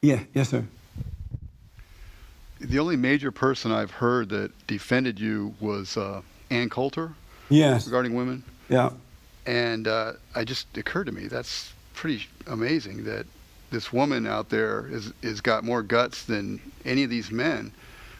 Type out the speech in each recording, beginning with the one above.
Yeah, yes, sir. The only major person I've heard that defended you was Ann Coulter Yes, regarding women. yeah. And I just occurred to me that's pretty amazing that this woman out there is got more guts than any of these men.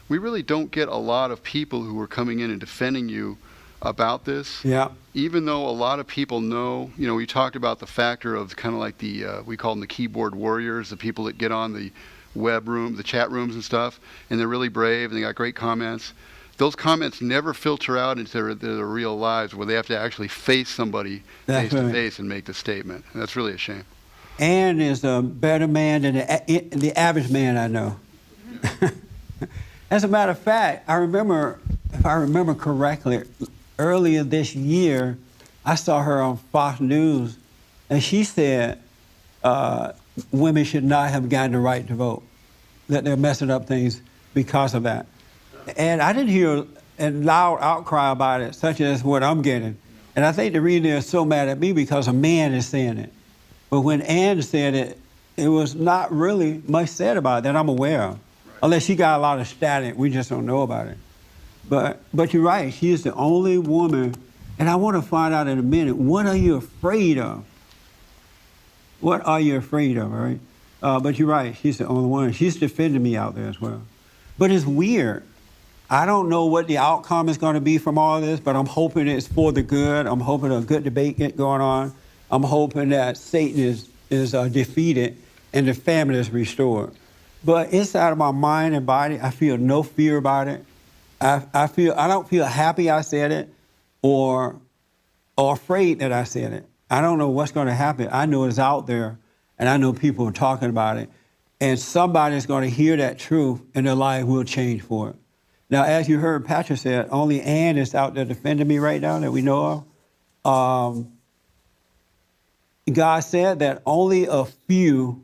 We really don't get a lot of people who are coming in and defending you about this. Yeah. Even though a lot of people know, we talked about the factor of kind of like we call them the keyboard warriors, the people that get on the the chat rooms and stuff, and they're really brave and they got great comments. Those comments never filter out into their real lives where they have to actually face somebody face to face and make the statement. And that's really a shame. Ann is a better man than the average man I know. As a matter of fact, I remember, if I remember correctly, earlier this year, I saw her on Fox News, and she said women should not have gotten the right to vote, that they're messing up things because of that. And I didn't hear a loud outcry about it, such as what I'm getting. And I think the reason they're so mad at me because a man is saying it. But when Ann said it, it was not really much said about it that I'm aware of. Right. Unless she got a lot of static, we just don't know about it. But you're right, she is the only woman, and I want to find out in a minute, what are you afraid of? What are you afraid of, all right? But you're right, she's the only one. She's defending me out there as well. But it's weird. I don't know what the outcome is going to be from all this, but I'm hoping it's for the good. I'm hoping a good debate get going on. I'm hoping that Satan is defeated and the family is restored. But inside of my mind and body, I feel no fear about it. I don't feel happy I said it or afraid that I said it. I don't know what's going to happen. I know it's out there, and I know people are talking about it. And somebody's going to hear that truth, and their life will change for it. Now, as you heard Patrick said, only Ann is out there defending me right now that we know of. God said that only a few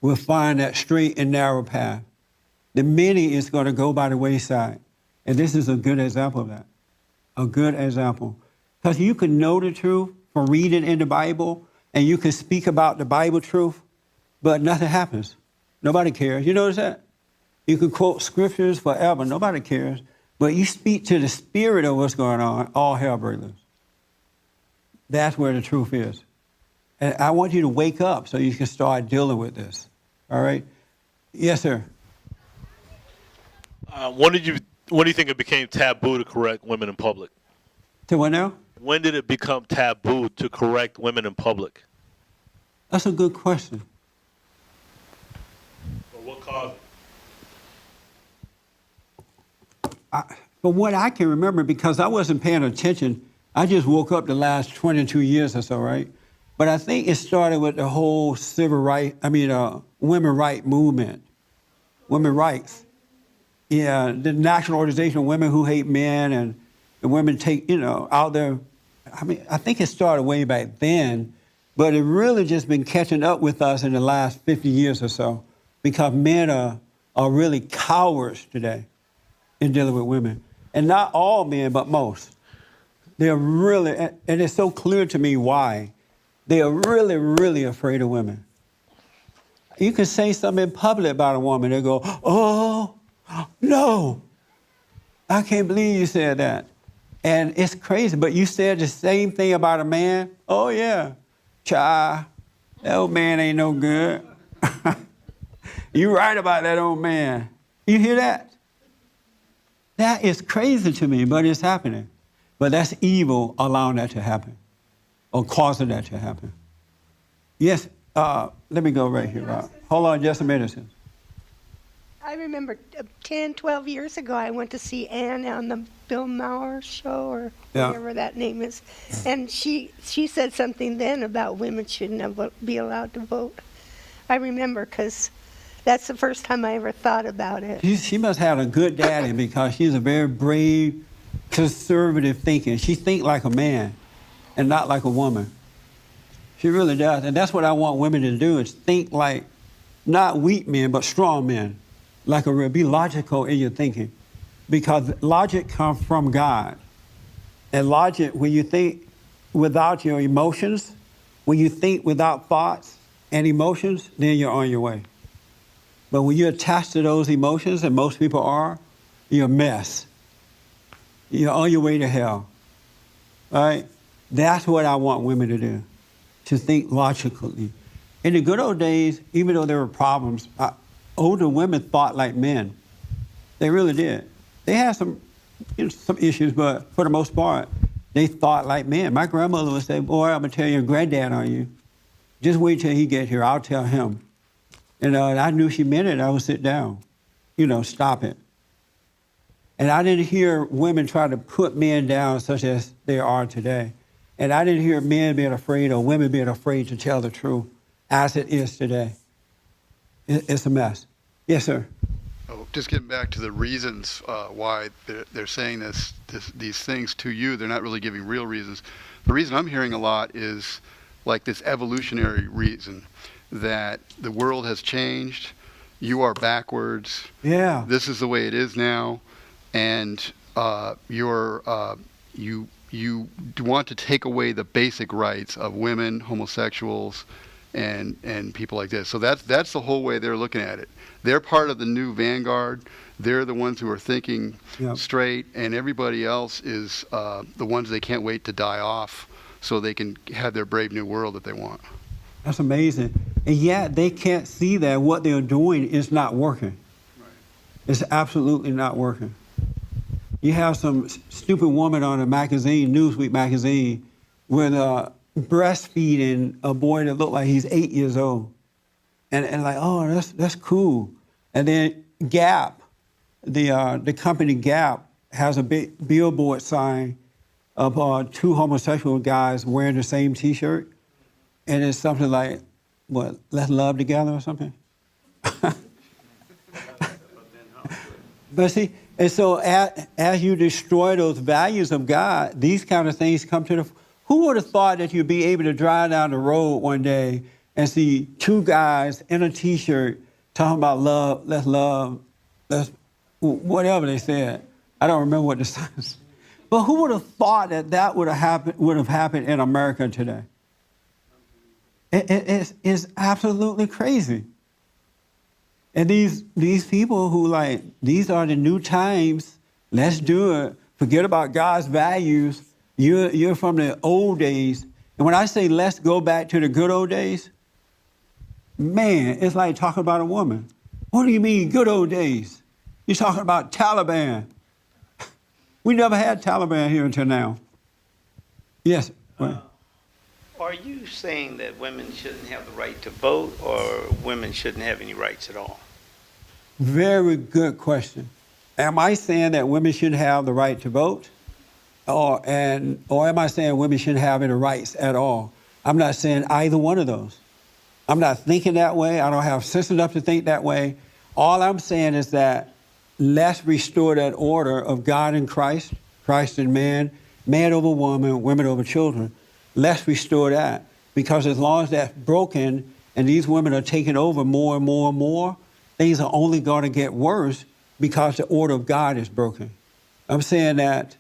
will find that straight and narrow path. The many is going to go by the wayside. And this is a good example of that. A good example. Because you can know the truth from reading in the Bible, and you can speak about the Bible truth, but nothing happens. Nobody cares. You notice that? You can quote scriptures forever. Nobody cares. But you speak to the spirit of what's going on, all hell breaks loose. That's where the truth is. And I want you to wake up so you can start dealing with this. All right? Yes, sir. When do you think it became taboo to correct women in public? To what now? When did it become taboo to correct women in public? That's a good question. Or what caused it? From what I can remember, because I wasn't paying attention, I just woke up the last 22 years or so, right? But I think it started with the whole women right movement, women rights. Yeah, the National Organization of Women Who Hate Men, and the women take, out there. I mean, I think it started way back then, but it really just been catching up with us in the last 50 years or so, because men are really cowards today in dealing with women. And not all men, but most. They're really, and it's so clear to me why. They are really, really afraid of women. You can say something in public about a woman, they go, oh, no, I can't believe you said that. And it's crazy, but you said the same thing about a man? Oh, yeah, child, that old man ain't no good. You right about that old man. You hear that? That is crazy to me, but it's happening. But that's evil allowing that to happen or causing that to happen. Yes, let me go right here, Rob. Hold on just a minute. I remember 10, 12 years ago, I went to see Ann on the Bill Maher show, or whatever that name is. And she said something then about women shouldn't be allowed to vote. I remember, because that's the first time I ever thought about it. She must have a good daddy, because she's a very brave, conservative thinker. She thinks like a man and not like a woman. She really does. And that's what I want women to do, is think like not weak men, but strong men. Be logical in your thinking, because logic comes from God. And logic, when you think without your emotions, when you think without thoughts and emotions, then you're on your way. But when you're attached to those emotions, and most people are, you're a mess. You're on your way to hell. All right? That's what I want women to do, to think logically. In the good old days, even though there were problems, older women thought like men. They really did. They had some issues, but for the most part, they thought like men. My grandmother would say, boy, I'm going to tell your granddad on you. Just wait till he gets here. I'll tell him. And I knew she meant it. I would sit down. Stop it. And I didn't hear women try to put men down such as they are today. And I didn't hear men being afraid or women being afraid to tell the truth as it is today. It's a mess. Yes, sir. Oh, just getting back to the reasons why they're saying these things to you, they're not really giving real reasons. The reason I'm hearing a lot is like this evolutionary reason that the world has changed, you are backwards, Yeah. this is the way it is now, and you want to take away the basic rights of women, homosexuals, and people like this. So that's the whole way they're looking at it. They're part of the new vanguard. They're the ones who are thinking straight, and everybody else is the ones they can't wait to die off so they can have their brave new world that they want. That's amazing. And yet they can't see that what they're doing is not working. Right. It's absolutely not working. You have some stupid woman on a magazine, Newsweek magazine, with breastfeeding a boy that looked like he's 8 years old. And like, oh, that's cool. And then Gap, the company Gap, has a big billboard sign of two homosexual guys wearing the same T-shirt. And it's something like, what, let's love together or something? But see, and so as you destroy those values of God, these kind of things come to the... Who would have thought that you'd be able to drive down the road one day and see two guys in a T-shirt talking about love, let's whatever they said. I don't remember what the sign said. But who would have thought that would have happened in America today? It's absolutely crazy. And these people who like, these are the new times, let's do it, forget about God's values, you're from the old days. And when I say let's go back to the good old days, man, it's like talking about a woman. What do you mean good old days? You're talking about Taliban. We never had Taliban here until now. Yes. Are you saying that women shouldn't have the right to vote, or women shouldn't have any rights at all? Very good question. Am I saying that women shouldn't have the right to vote? Or am I saying women shouldn't have any rights at all? I'm not saying either one of those. I'm not thinking that way. I don't have sense enough to think that way. All I'm saying is that let's restore that order of God and Christ, Christ and man, man over woman, women over children. Let's restore that. Because as long as that's broken and these women are taking over more and more and more, things are only going to get worse because the order of God is broken. I'm saying that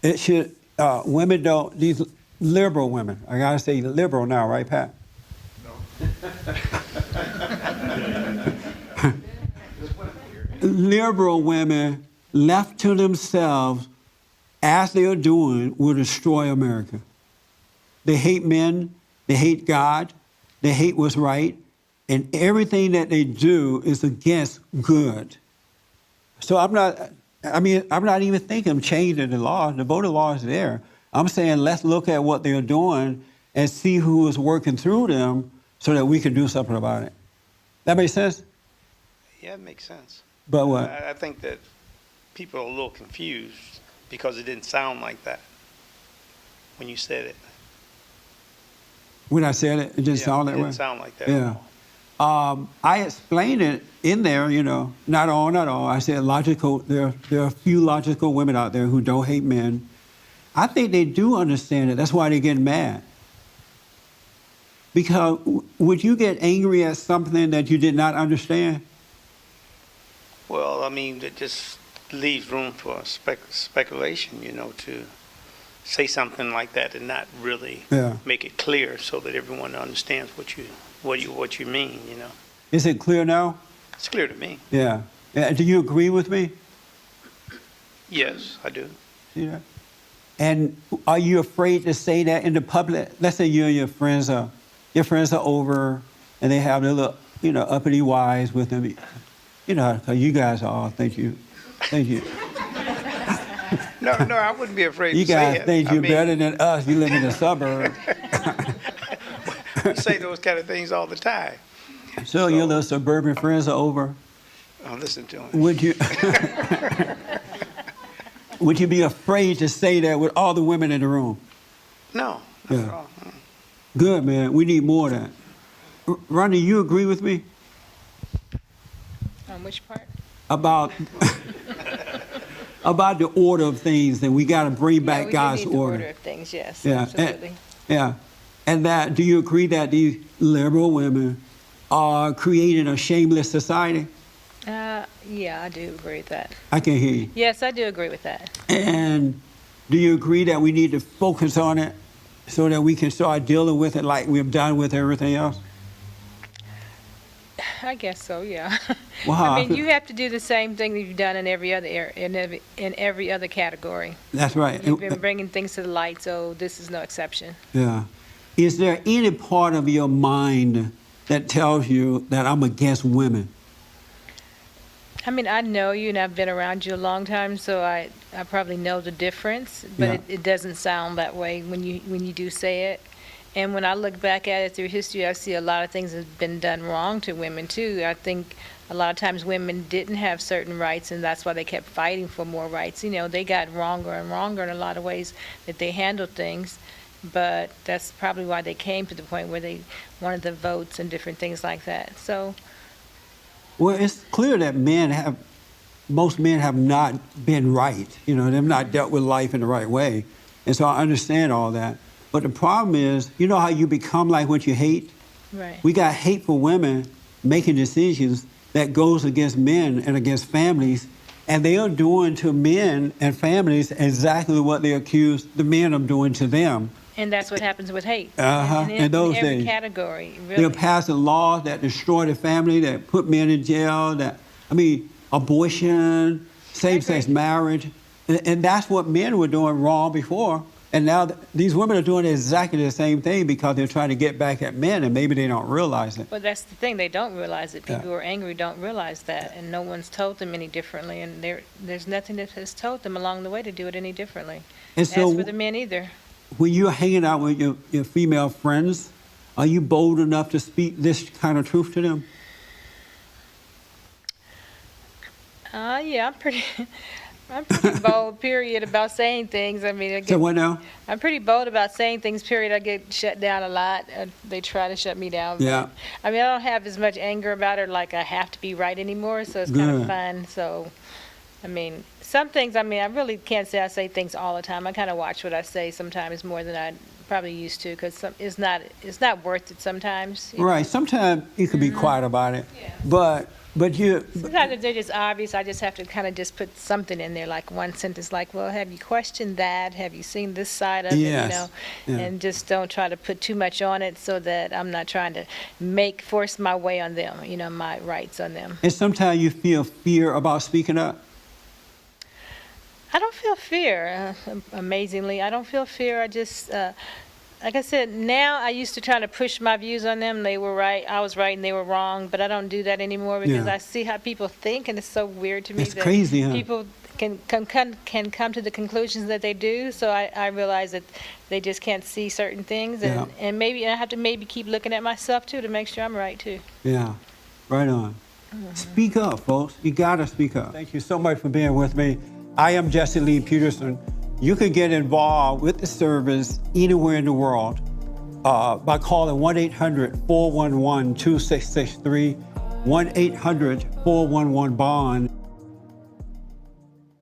it should, women don't, these liberal women, I got to say liberal now, right, Pat? No. Liberal women left to themselves, as they are doing, will destroy America. They hate men, they hate God, they hate what's right, and everything that they do is against good. So I'm not even thinking of changing the law. The voting law is there. I'm saying let's look at what they're doing and see who is working through them so that we can do something about it. That makes sense? Yeah, it makes sense. But what? I think that people are a little confused because it didn't sound like that when you said it. When I said it, it didn't sound that way? It didn't sound like that. Yeah. I explained it in there, not all. I said logical. There are a few logical women out there who don't hate men. I think they do understand it. That's why they get mad. Because would you get angry at something that you did not understand? Well, I mean, it just leaves room for speculation, to say something like that and not really make it clear so that everyone understands what you mean, Is it clear now? It's clear to me. Yeah. Do you agree with me? Yes, I do. See that? And are you afraid to say that in the public? Let's say you and your friends are over and they have their little, uppity wives with them. You know, 'cause you guys are all think you. No, I wouldn't be afraid You to say guys it. think I you're mean, better than us. You live in the suburbs. We say those kind of things all the time. So your little suburban friends are over. Oh, listen to him. Would you would you be afraid to say that with all the women in the room? No, not Yeah. at all. Good, man. We need more of that. Ronnie, you agree with me On which part? about about the order of things, that we got to bring back we God's do need the order. order of things, yes, Yeah, absolutely. Yeah. And that, do you agree that these liberal women are creating a shameless society? Yeah, I do agree with that. I can hear you. Yes, I do agree with that. And do you agree that we need to focus on it so that we can start dealing with it like we've done with everything else? I guess so, yeah. Well, I mean, you have to do the same thing that you've done in every other in every other category. That's right. You've been bringing things to the light, so this is no exception. Yeah. Is there any part of your mind that tells you that I'm against women? I mean, I know you and I've been around you a long time, so I probably know the difference, but Yeah. it doesn't sound that way when you do say it. And when I look back at it through history, I see a lot of things that have been done wrong to women, too. I think a lot of times women didn't have certain rights, and that's why they kept fighting for more rights. You know, they got wronger and wronger in a lot of ways that they handled things, but that's probably why they came to the point where they wanted the votes and different things like that. So, Well, it's clear that most men have not been right. They've not dealt with life in the right way. And so I understand all that. But the problem is, you know how you become like what you hate? right. We got hateful women making decisions that goes against men and against families, and they are doing to men and families exactly what they accuse the men of doing to them. And that's what happens with hate. Uh-huh, in those every days. category, They're really. passing laws that destroy the family, that put men in jail, abortion, same-sex agree. marriage. And that's what men were doing wrong before. And now these women are doing exactly the same thing because they're trying to get back at men, and maybe they don't realize it. But that's the thing, they don't realize it. People Yeah. who are angry don't realize that, and no one's told them any differently, and there's nothing that has told them along the way to do it any differently. And As so for the men either. when you're hanging out with your female friends, are you bold enough to speak this kind of truth to them? Yeah, I'm pretty bold, period, about saying things. I mean, So what now? I'm pretty bold about saying things, period. I get shut down a lot. They try to shut me down. but- Yeah. I mean, I don't have as much anger about it, like I have to be right anymore, so it's kind Good. of fun. So, I mean, some things, I really can't say I say things all the time. I kind of watch what I say sometimes more than I probably used to, because it's not worth it sometimes. Right. Sometimes you can be quiet about it, Yeah. but you. Sometimes if they're just obvious, I just have to kind of just put something in there, like one sentence, like, well, have you questioned that? Have you seen this side of Yes. it, Yeah. And just don't try to put too much on it so that I'm not trying to force my way on them, my rights on them. And sometimes you feel fear about speaking up. I don't feel fear, amazingly. I don't feel fear. I just, like I said, now I used to try to push my views on them. They were right, I was right, and they were wrong. But I don't do that anymore because Yeah. I see how people think, and it's so weird to me It's that crazy, huh? people can come to the conclusions that they do. So I realize that they just can't see certain things, Yeah. and maybe I have to keep looking at myself too to make sure I'm right too. Yeah, right on. Speak up, folks. You gotta speak up. Thank you so much for being with me. I am Jesse Lee Peterson. You can get involved with the service anywhere in the world by calling 1-800-411-2663, 1-800-411-BOND.